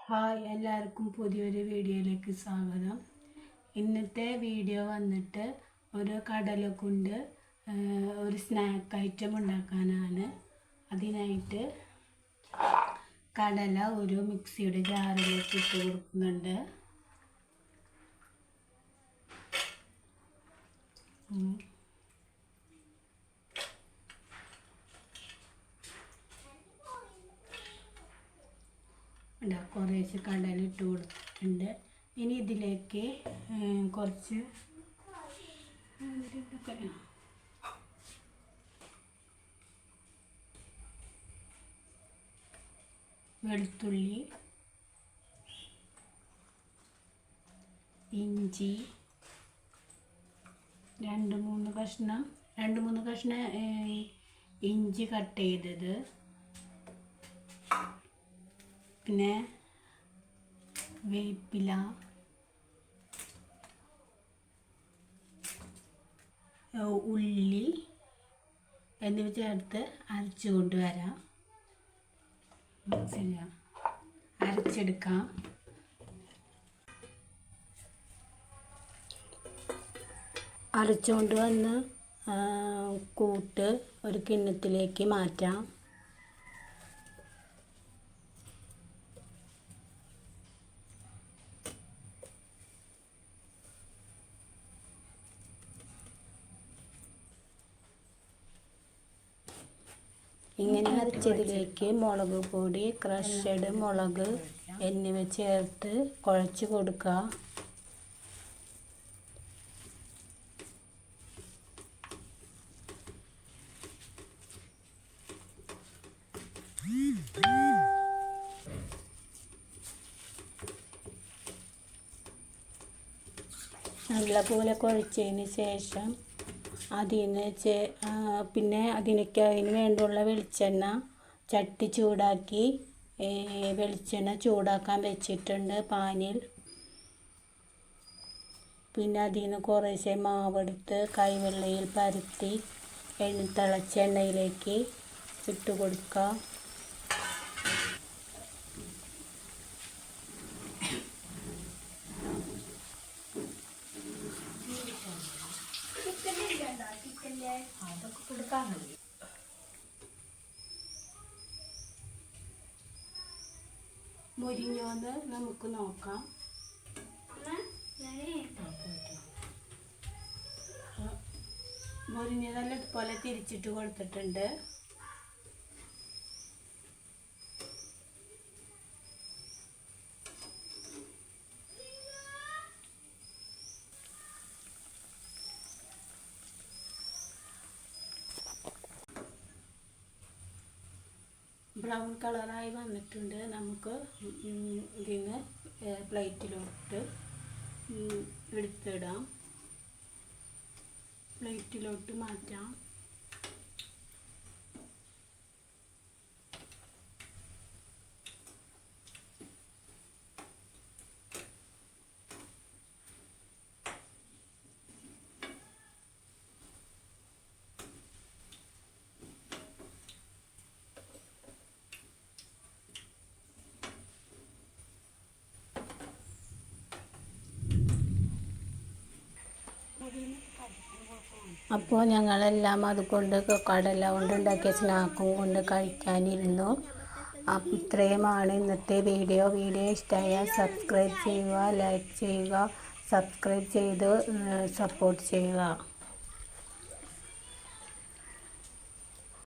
Hi, എല്ലാവർക്കും പുതിയൊരു വീഡിയോയിലേക്ക് സ്വാഗതം. ഇന്നത്തെ വീഡിയോ വന്നിട്ട് ഒരു കടല കൊണ്ട് ഒരു സ്നാക്ക് ഐറ്റം ഉണ്ടാക്കാനാണ്. അതിനായിട്ട് കടല ഒരു മിക്സിയുടെ ജാറിലേക്ക് ഇട്ട് കൊടുക്കുന്നുണ്ട്. കുറേശ്ശെ കടല ഇട്ട് കൊടുത്തിട്ടുണ്ട്. ഇനി ഇതിലേക്ക് കുറച്ച് വെളുത്തുള്ളി, ഇഞ്ചി, രണ്ട് മൂന്ന് കഷ്ണം ഇഞ്ചി കട്ട് ചെയ്തത്, പിന്നെ വേപ്പില, ഉള്ളി എന്നിവ ചേർത്ത് അരച്ചു കൊണ്ടുവരാം. അരച്ചെടുക്കാം. അരച്ചുകൊണ്ട് വന്ന് കൂട്ട് ഒരു കിണ്ണത്തിലേക്ക് മാറ്റാം. ഇങ്ങനെ അരച്ചതിലേക്ക് മുളക് പൊടി, ക്രഷഡ് മുളക് എന്നിവ ചേർത്ത് കുഴച്ച് കൊടുക്കുക. നല്ലപോലെ കുഴച്ചതിന് ശേഷം പിന്നെ അതിന് വേണ്ടിയുള്ള വെളിച്ചെണ്ണ ചട്ടി ചൂടാക്കി വെളിച്ചെണ്ണ ചൂടാക്കാൻ വെച്ചിട്ടുണ്ട് പാനിൽ. പിന്നെ അതിന് കുറേശ്ശെ മാവെടുത്ത് കൈവെള്ളയിൽ പരത്തി തിളച്ച എണ്ണയിലേക്ക് ഇട്ട് കൊടുക്കുക. അതൊക്കെ കൊടുക്കാൻ മതി. മുരിഞ്ഞോന്ന് നമുക്ക് നോക്കാം. മുരിഞ്ഞതെല്ലാം ഇതുപോലെ തിരിച്ചിട്ട് കൊടുത്തിട്ടുണ്ട്. ബ്രൗൺ കളറായി വന്നിട്ടുണ്ട്. നമുക്ക് ഇതിന് പ്ലേറ്റിലോട്ട് എടുത്തിടാം. പ്ലേറ്റിലോട്ട് മാറ്റാം. അപ്പോൾ ഞങ്ങളെല്ലാം അതുകൊണ്ട് കടല കൊണ്ടുണ്ടാക്കിയ സ്നാക്കും കൊണ്ട് കഴിക്കാനിരുന്നു. ഇത്രയുമാണ് ഇന്നത്തെ വീഡിയോ. ഇഷ്ടമായാൽ സബ്സ്ക്രൈബ് ചെയ്യുക, ലൈക്ക് ചെയ്യുക, സബ്സ്ക്രൈബ് ചെയ്ത് സപ്പോർട്ട് ചെയ്യുക.